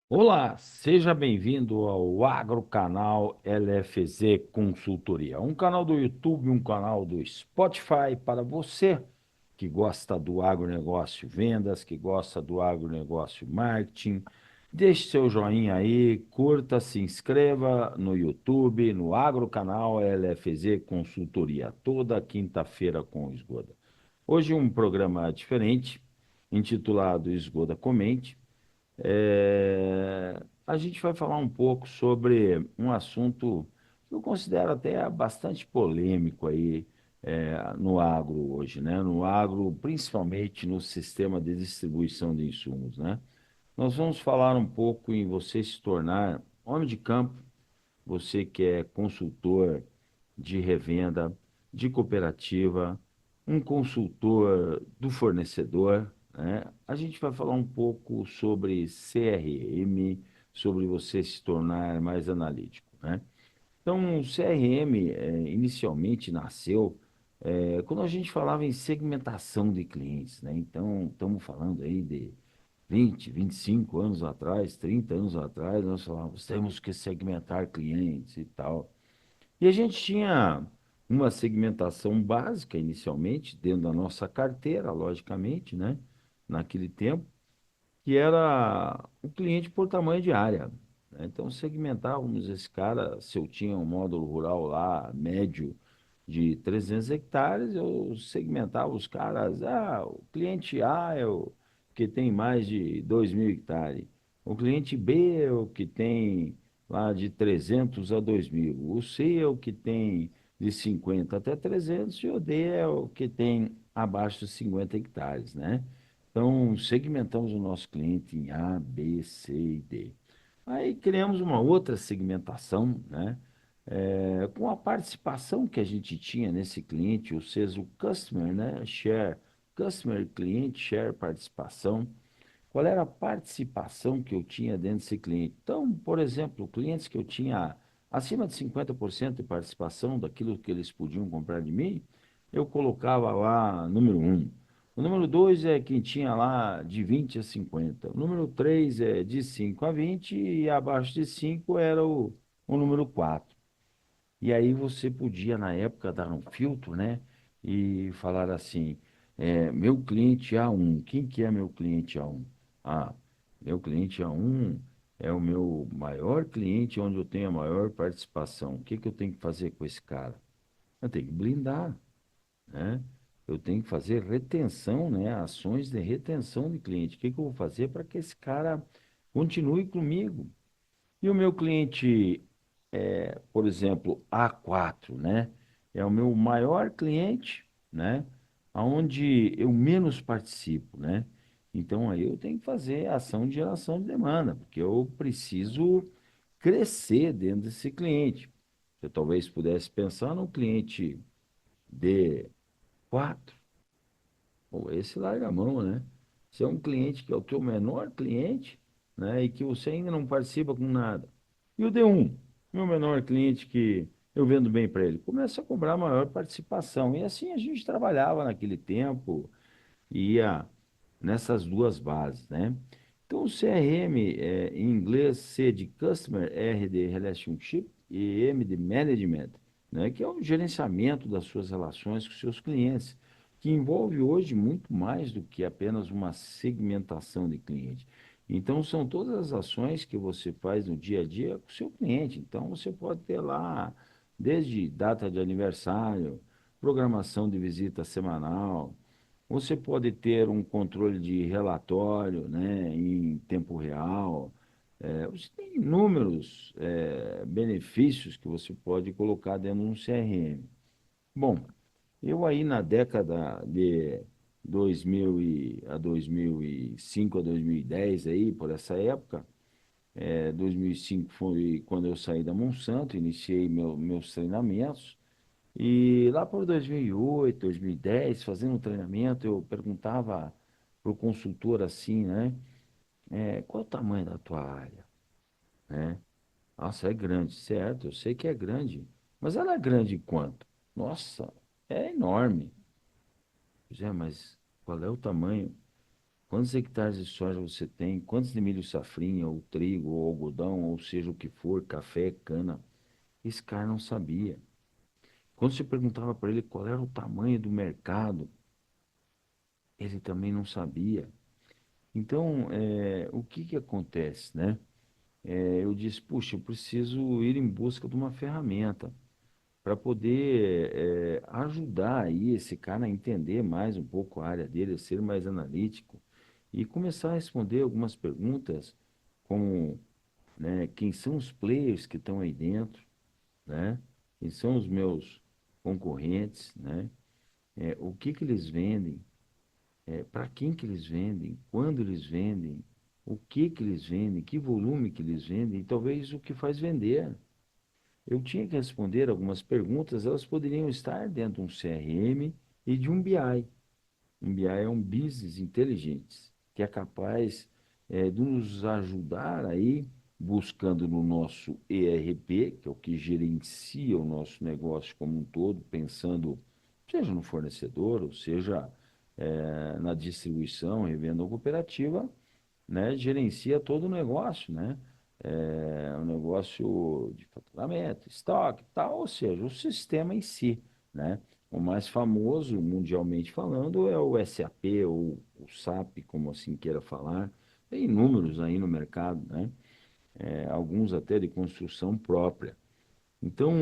Olá, seja bem-vindo ao Agrocanal LFZ Consultoria, um canal do YouTube, um canal do Spotify para você que gosta do agronegócio vendas, que gosta do agronegócio marketing. Deixe seu joinha aí, curta, se inscreva no YouTube, no Agrocanal LFZ Consultoria, toda quinta-feira com o Esgoda. Hoje um programa diferente, intitulado Esgoda Comente. A gente vai falar um pouco sobre um assunto que eu considero até bastante polêmico aí, no agro hoje, né? No agro, principalmente no sistema de distribuição de insumos, né? Nós vamos falar um pouco em você se tornar homem de campo, você que é consultor de revenda, de cooperativa, um consultor do fornecedor, né? A gente vai falar um pouco sobre CRM, sobre você se tornar mais analítico, né? Então, o CRM inicialmente nasceu quando a gente falava em segmentação de clientes, né? Então, estamos falando aí de 25 anos atrás, 30 anos atrás, nós falávamos, temos que segmentar clientes e tal. E a gente tinha uma segmentação básica inicialmente, dentro da nossa carteira, logicamente, né? Naquele tempo, que era o cliente por tamanho de área, né? Então, segmentávamos esse cara, se eu tinha um módulo rural lá, médio, de 300 hectares, eu segmentava os caras, o cliente A é o que tem mais de 2.000 hectares, o cliente B é o que tem lá de 300 a 2.000, o C é o que tem de 50 até 300 e o D é o que tem abaixo de 50 hectares, né? Então, segmentamos o nosso cliente em A, B, C e D. Aí criamos uma outra segmentação, né? Com a participação que a gente tinha nesse cliente, ou seja, o customer, né? Share, customer, cliente, share, participação. Qual era a participação que eu tinha dentro desse cliente? Então, por exemplo, clientes que eu tinha acima de 50% de participação daquilo que eles podiam comprar de mim, eu colocava lá número um. O número 2 é quem tinha lá de 20 a 50. O número 3 é de 5 a 20 e abaixo de 5 era o número 4. E aí você podia, na época, dar um filtro, né? E falar assim, meu cliente A1, quem que é meu cliente A1? Ah, meu cliente A1 é o meu maior cliente, onde eu tenho a maior participação. O que que eu tenho que fazer com esse cara? Eu tenho que blindar, né? Eu tenho que fazer retenção, né? Ações de retenção de cliente. O que que eu vou fazer para que esse cara continue comigo? E o meu cliente, por exemplo, A4, né? É o meu maior cliente, né? Onde eu menos participo, né? Então aí eu tenho que fazer ação de geração de demanda, porque eu preciso crescer dentro desse cliente. Eu talvez pudesse pensar no cliente D4, ou esse larga a mão, né? Se é um cliente que é o teu menor cliente, né? E que você ainda não participa com nada. E o D1, meu menor cliente que eu vendo bem para ele, começa a cobrar maior participação. E assim a gente trabalhava naquele tempo, ia nessas duas bases, né? Então, o CRM, em inglês, C de Customer, R de Relationship e M de Management, né? Que é o gerenciamento das suas relações com seus clientes, que envolve hoje muito mais do que apenas uma segmentação de cliente. Então, são todas as ações que você faz no dia a dia com o seu cliente. Então, você pode ter lá, desde data de aniversário, programação de visita semanal, você pode ter um controle de relatório, né, em tempo real. Você tem inúmeros, benefícios que você pode colocar dentro de um CRM. Bom, eu aí na década de 2005 a 2010 aí, por essa época, 2005 foi quando eu saí da Monsanto, iniciei meus treinamentos. E lá por 2008, 2010, fazendo um treinamento, eu perguntava para o consultor assim, né? Qual é o tamanho da tua área? Né? Nossa, é grande, certo? Eu sei que é grande, mas ela é grande quanto? Nossa, é enorme. Pois é, mas qual é o tamanho? quantos hectares de soja você tem, quantos de milho safrinha, ou trigo, ou algodão, ou seja o que for, café, cana. Esse cara não sabia. Quando você perguntava para ele qual era o tamanho do mercado, ele também não sabia. Então, o que que acontece, né? Eu disse, puxa, eu preciso ir em busca de uma ferramenta para poder ajudar aí esse cara a entender mais um pouco a área dele, a ser mais analítico e começar a responder algumas perguntas como, né, quem são os players que estão aí dentro, né? Quem são os meus concorrentes, né? O que que eles vendem, para quem que eles vendem, quando eles vendem, o que que eles vendem, que volume que eles vendem, e talvez o que faz vender. Eu tinha que responder algumas perguntas, elas poderiam estar dentro de um CRM e de um BI. Um BI é um Business Intelligence, que é capaz de nos ajudar aí, buscando no nosso ERP, que é o que gerencia o nosso negócio como um todo, pensando, seja no fornecedor, ou seja, na distribuição, revenda ou cooperativa, né, gerencia todo o negócio, né? O negócio de faturamento, estoque, tal, ou seja, o sistema em si, né? O mais famoso, mundialmente falando, é o SAP ou o SAP, como assim queira falar. Tem inúmeros aí no mercado, né? Alguns até de construção própria. Então,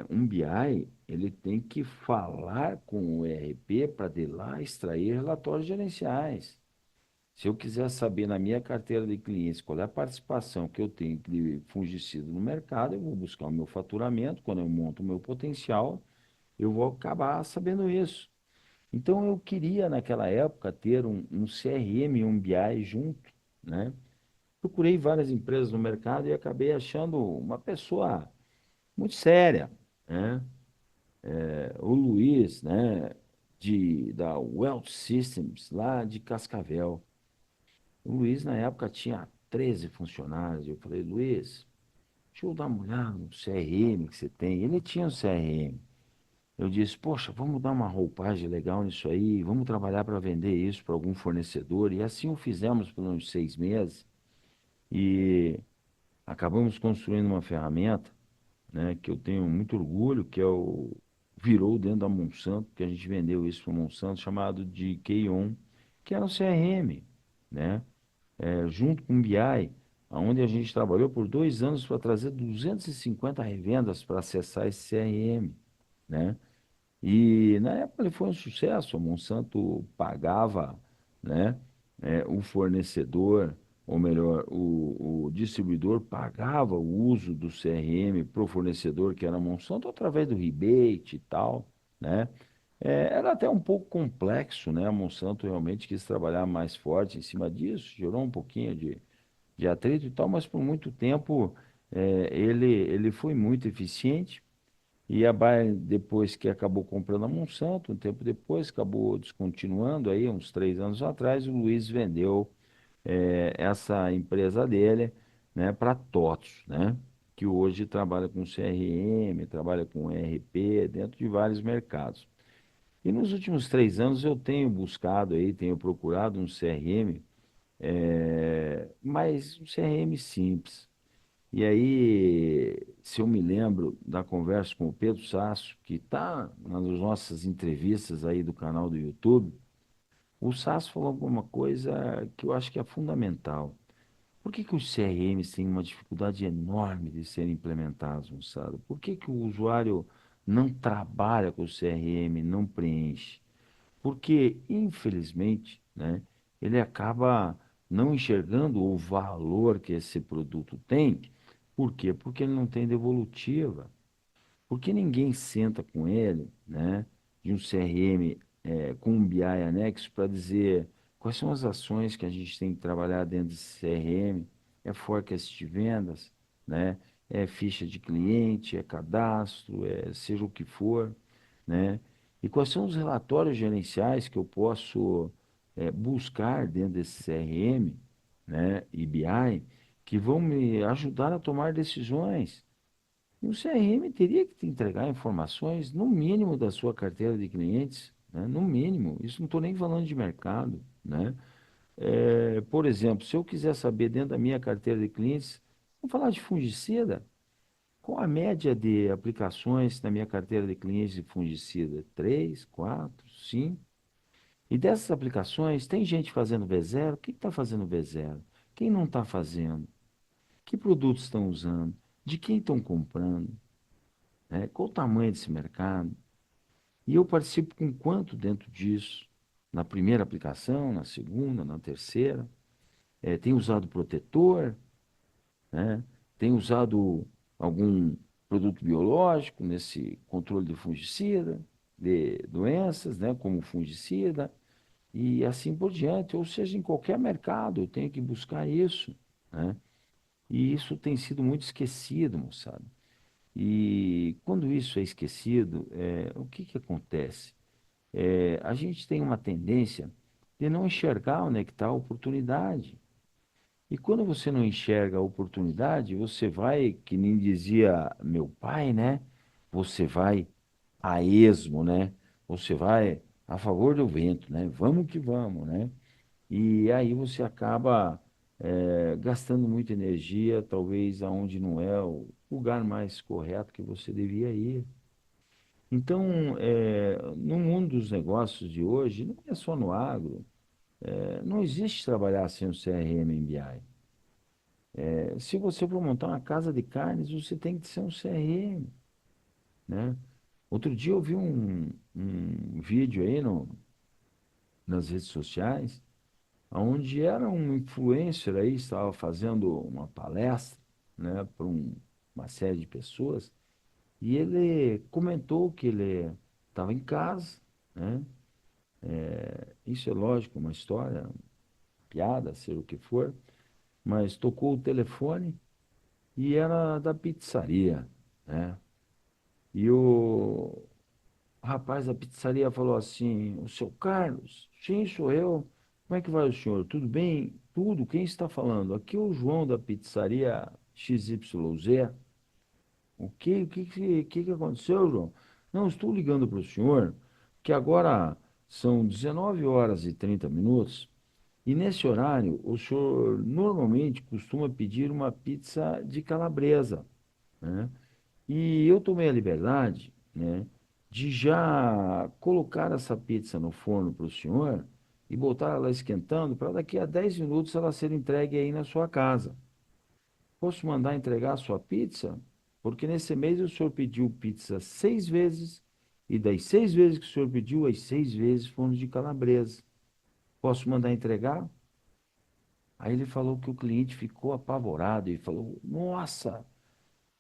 um BI, ele tem que falar com o ERP para de lá extrair relatórios gerenciais. Se eu quiser saber na minha carteira de clientes qual é a participação que eu tenho de fungicida no mercado, eu vou buscar o meu faturamento, quando eu monto o meu potencial, eu vou acabar sabendo isso. Então eu queria naquela época ter um CRM e um BI junto, né? Procurei várias empresas no mercado e acabei achando uma pessoa muito séria, né? O Luiz, né? Da Wealth Systems, lá de Cascavel. O Luiz, na época, tinha 13 funcionários. Eu falei, Luiz, deixa eu dar uma olhada no CRM que você tem. Ele tinha um CRM. Eu disse, poxa, vamos dar uma roupagem legal nisso aí, vamos trabalhar para vender isso para algum fornecedor. E assim o fizemos por uns 6 meses e acabamos construindo uma ferramenta, né, que eu tenho muito orgulho, que virou dentro da Monsanto, que a gente vendeu isso para a Monsanto, chamado de Keyon, que era o CRM, né? Junto com o BI, onde a gente trabalhou por 2 anos para trazer 250 revendas para acessar esse CRM, né? E na época ele foi um sucesso, a Monsanto pagava, né, o fornecedor, ou melhor, o distribuidor pagava o uso do CRM para o fornecedor, que era a Monsanto, através do rebate e tal, né? Era até um pouco complexo, né? A Monsanto realmente quis trabalhar mais forte em cima disso, gerou um pouquinho de atrito e tal, mas por muito tempo ele foi muito eficiente. E a Bayer, depois que acabou comprando a Monsanto, um tempo depois, acabou descontinuando aí, uns 3 anos atrás, o Luiz vendeu essa empresa dele, né, para TOTS, né, que hoje trabalha com CRM, trabalha com ERP, dentro de vários mercados. E nos últimos 3 anos eu tenho buscado aí, tenho procurado um CRM, mas um CRM simples. E aí, se eu me lembro da conversa com o Pedro Sasso, que está nas nossas entrevistas aí do canal do YouTube, o Sasso falou alguma coisa que eu acho que é fundamental. Por que que os CRMs têm uma dificuldade enorme de serem implementados, moçada? Por que que o usuário não trabalha com o CRM, não preenche? Porque, infelizmente, né, ele acaba não enxergando o valor que esse produto tem. Por quê? Porque ele não tem devolutiva. Porque ninguém senta com ele, né, de um CRM com um BI anexo para dizer quais são as ações que a gente tem que trabalhar dentro desse CRM, é forecast de vendas, né, é ficha de cliente, é cadastro, seja o que for, né, e quais são os relatórios gerenciais que eu posso buscar dentro desse CRM, né, e BI, que vão me ajudar a tomar decisões. E o CRM teria que te entregar informações, no mínimo, da sua carteira de clientes, né? No mínimo. Isso não estou nem falando de mercado, né? Por exemplo, se eu quiser saber dentro da minha carteira de clientes, vamos falar de fungicida. Qual a média de aplicações na minha carteira de clientes de fungicida? Três, quatro, cinco? E dessas aplicações, tem gente fazendo V0? Quem está fazendo V0? Quem não está fazendo? Que produtos estão usando? De quem estão comprando? Né? Qual o tamanho desse mercado? E eu participo com quanto dentro disso? Na primeira aplicação, na segunda, na terceira? Tem usado protetor? Né? Tem usado algum produto biológico nesse controle de fungicida, de doenças, né? Como fungicida? E assim por diante. Ou seja, em qualquer mercado eu tenho que buscar isso, né? E isso tem sido muito esquecido, moçada. E quando isso é esquecido, o que que acontece? A gente tem uma tendência de não enxergar onde é que está a oportunidade. E quando você não enxerga a oportunidade, você vai, que nem dizia meu pai, né? Você vai a esmo, né? Você vai a favor do vento, né? Vamos que vamos, né? E aí você acaba gastando muita energia, talvez aonde não é o lugar mais correto que você devia ir. Então, no mundo dos negócios de hoje, não é só no agro, não existe trabalhar sem o CRM MBI. Se você for montar uma casa de carnes, você tem que ser um CRM, né? Outro dia eu vi um vídeo aí nas redes sociais, onde era um influencer aí, estava fazendo uma palestra, né, para uma série de pessoas, e ele comentou que ele estava em casa, né? Isso é lógico, uma história, piada, seja o que for, mas tocou o telefone e era da pizzaria, né? E o rapaz da pizzaria falou assim: o seu Carlos, sim, sou eu. Como é que vai o senhor? Tudo bem? Tudo. Quem está falando? Aqui é o João da pizzaria XYZ. O que que aconteceu, João? Não, estou ligando para o senhor, que agora são 19 horas e 30 minutos, e nesse horário o senhor normalmente costuma pedir uma pizza de calabresa, né? E eu tomei a liberdade, né, de já colocar essa pizza no forno para o senhor e botar ela esquentando para daqui a 10 minutos ela ser entregue aí na sua casa. Posso mandar entregar a sua pizza? Porque nesse mês o senhor pediu pizza 6 vezes e das 6 vezes que o senhor pediu, as 6 vezes foram de calabresa. Posso mandar entregar? Aí ele falou que o cliente ficou apavorado e falou: Nossa,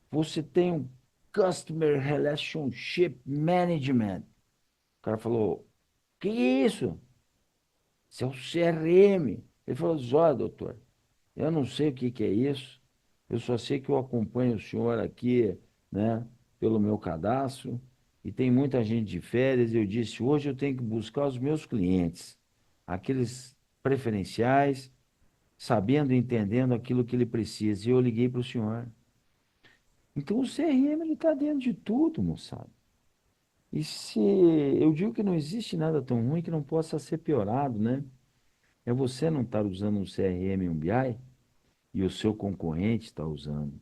você tem um Customer Relationship Management. O cara falou: Que é isso? Isso é o CRM. Ele falou: Zó, doutor, eu não sei o que que é isso. Eu só sei que eu acompanho o senhor aqui, né, pelo meu cadastro. E tem muita gente de férias. Eu disse: Hoje eu tenho que buscar os meus clientes, aqueles preferenciais, sabendo e entendendo aquilo que ele precisa. E eu liguei para o senhor. Então o CRM ele está dentro de tudo, moçada. E se eu digo que não existe nada tão ruim que não possa ser piorado, né? É você não estar usando um CRM e um BI e o seu concorrente está usando.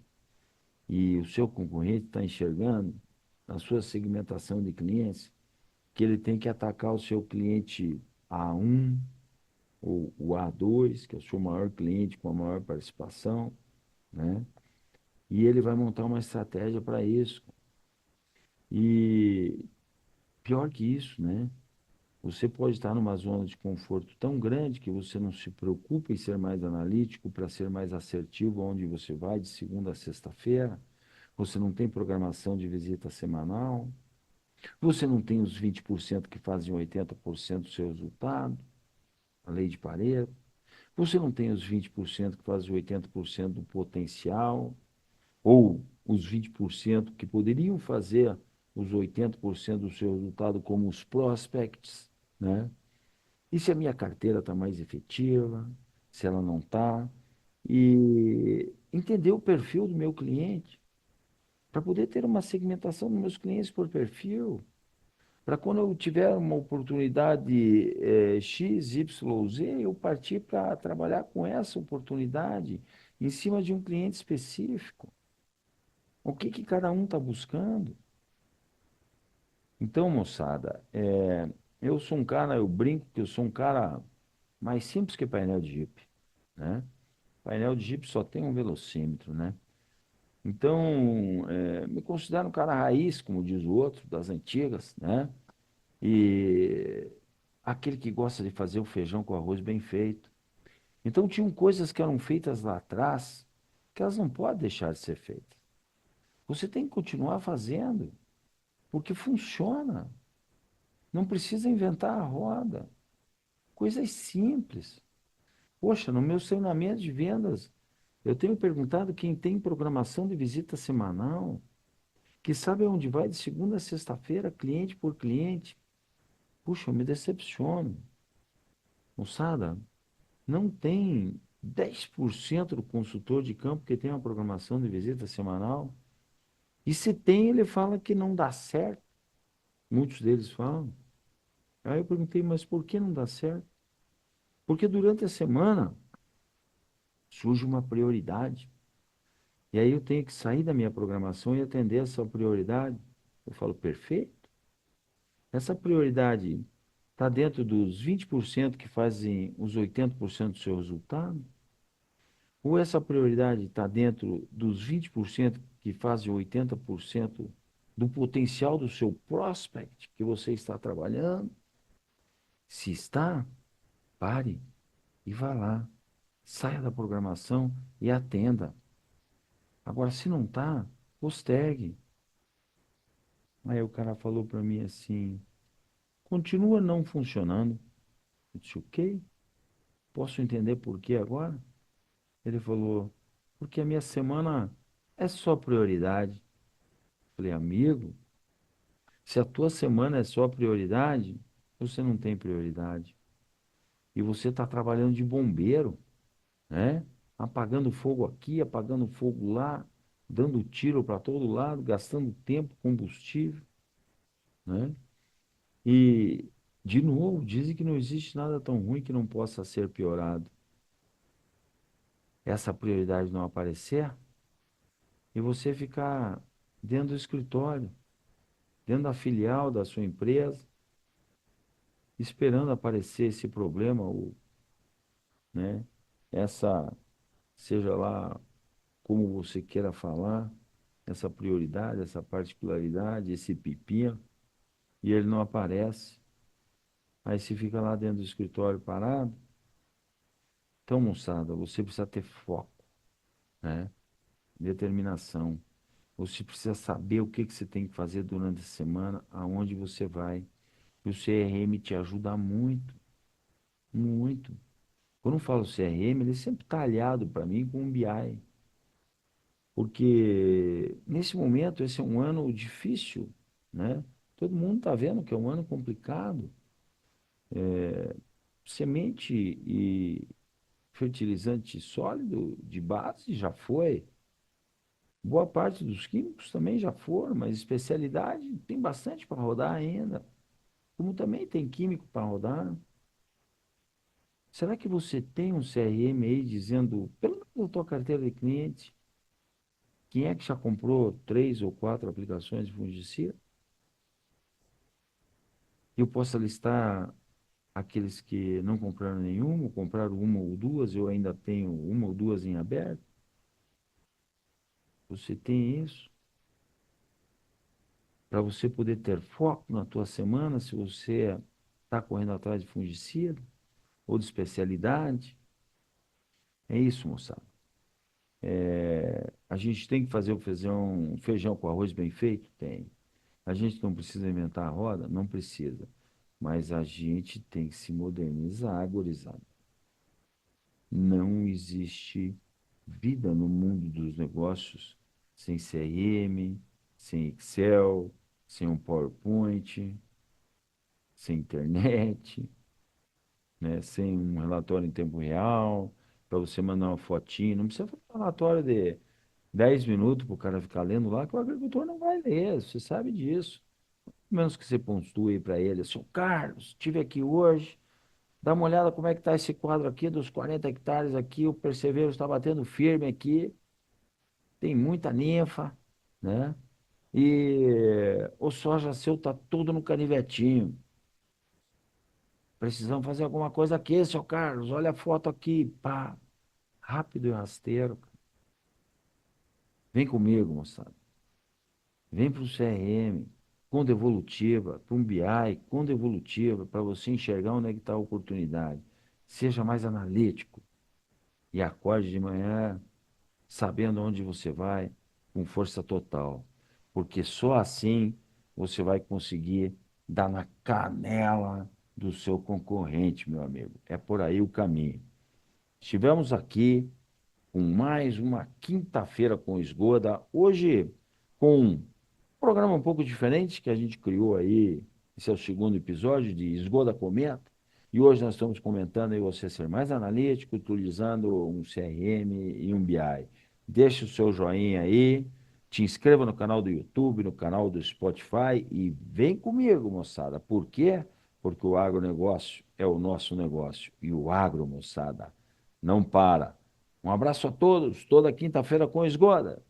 E o seu concorrente está enxergando na sua segmentação de clientes que ele tem que atacar o seu cliente A1 ou o A2, que é o seu maior cliente com a maior participação, né? E ele vai montar uma estratégia para isso. E pior que isso, né? Você pode estar numa zona de conforto tão grande que você não se preocupa em ser mais analítico para ser mais assertivo onde você vai de segunda a sexta-feira. Você não tem programação de visita semanal. Você não tem os 20% que fazem 80% do seu resultado, a lei de Pareto. Você não tem os 20% que fazem 80% do potencial, ou os 20% que poderiam fazer os 80% do seu resultado como os prospects, né? E se a minha carteira está mais efetiva, se ela não está, e entender o perfil do meu cliente, para poder ter uma segmentação dos meus clientes por perfil. para quando eu tiver uma oportunidade X, Y, Z, eu partir para trabalhar com essa oportunidade em cima de um cliente específico. O que que cada um está buscando? Então, moçada, eu sou um cara, eu brinco que eu sou um cara mais simples que painel de Jeep, né? Painel de Jeep só tem um velocímetro, né? Então, me considero um cara raiz, como diz o outro, das antigas, né? E aquele que gosta de fazer o feijão com arroz bem feito. Então, tinham coisas que eram feitas lá atrás que elas não podem deixar de ser feitas. Você tem que continuar fazendo, porque funciona. Não precisa inventar a roda. Coisas simples. Poxa, no meu treinamento de vendas, eu tenho perguntado quem tem programação de visita semanal, que sabe onde vai de segunda a sexta-feira, cliente por cliente. Puxa, eu me decepciono. Moçada, não tem 10% do consultor de campo que tem uma programação de visita semanal. E se tem, ele fala que não dá certo. Muitos deles falam. Aí eu perguntei, mas por que não dá certo? Porque durante a semana surge uma prioridade. E aí eu tenho que sair da minha programação e atender essa prioridade. Eu falo, perfeito. Essa prioridade está dentro dos 20% que fazem os 80% do seu resultado? Ou essa prioridade está dentro dos 20% que fazem 80% do potencial do seu prospect que você está trabalhando? Se está, pare e vá lá. Saia da programação e atenda. Agora, se não está, postergue. Aí o cara falou para mim assim, continua não funcionando. Eu disse, ok, posso entender por que agora? Ele falou, porque a minha semana é só prioridade. Falei, amigo, se a tua semana é só prioridade, você não tem prioridade. E você está trabalhando de bombeiro, né? Apagando fogo aqui, apagando fogo lá, dando tiro para todo lado, gastando tempo, combustível, né? E, de novo, dizem que não existe nada tão ruim que não possa ser piorado. Essa prioridade não aparecer e você ficar dentro do escritório, dentro da filial da sua empresa, esperando aparecer esse problema, ou, né, essa, seja lá como você queira falar, essa prioridade, essa particularidade, esse pepino, e ele não aparece. Aí você fica lá dentro do escritório parado. Então, moçada, você precisa ter foco, né? Determinação. Você precisa saber o que que você tem que fazer durante a semana, aonde você vai. E o CRM te ajuda muito, muito. Quando eu falo CRM, ele é sempre está aliado para mim com o BI. Porque nesse momento, esse é um ano difícil, né? Todo mundo está vendo que é um ano complicado. Semente e fertilizante sólido de base já foi. Boa parte dos químicos também já foram, mas especialidade tem bastante para rodar ainda. Como também tem químico para rodar. Será que você tem um CRM aí dizendo, pelo menos na tua carteira de cliente, quem é que já comprou 3 ou 4 aplicações de fungicida? Eu posso listar aqueles que não compraram nenhuma, ou compraram uma ou duas, eu ainda tenho uma ou duas em aberto. Você tem isso para você poder ter foco na tua semana, se você está correndo atrás de fungicida ou de especialidade. É isso, moçada. A gente tem que fazer o feijão com arroz bem feito? Tem. A gente não precisa inventar a roda? Não precisa. Mas a gente tem que se modernizar, gurizada. Não existe vida no mundo dos negócios sem CRM, sem Excel, sem um PowerPoint, sem internet, né? Sem um relatório em tempo real, para você mandar uma fotinho. Não precisa fazer um relatório de 10 minutos para o cara ficar lendo lá, que o agricultor não vai ler, você sabe disso. menos que você pontue para ele, seu Carlos, estive aqui hoje, dá uma olhada como é que está esse quadro aqui dos 40 hectares aqui, o persevero está batendo firme aqui, tem muita ninfa, né? E o soja seu está tudo no canivetinho. Precisamos fazer alguma coisa aqui, seu Carlos. Olha a foto aqui, pá. Rápido e rasteiro. Vem comigo, moçada. Vem para o CRM, com devolutiva, para um BI, com devolutiva, para você enxergar onde é que está a oportunidade. Seja mais analítico e acorde de manhã sabendo onde você vai, com força total. Porque só assim você vai conseguir dar na canela do seu concorrente, meu amigo. É por aí o caminho. Estivemos aqui com mais uma quinta-feira com Esgoda. Hoje, com um programa um pouco diferente que a gente criou aí. Esse é o segundo episódio de Esgoda Comenta. E hoje nós estamos comentando aí você ser mais analítico, utilizando um CRM e um BI. Deixe o seu joinha aí, te inscreva no canal do YouTube, no canal do Spotify e vem comigo, moçada. Por quê? Porque o agronegócio é o nosso negócio. E o agro, moçada, não para. Um abraço a todos, toda quinta-feira com Esgoda.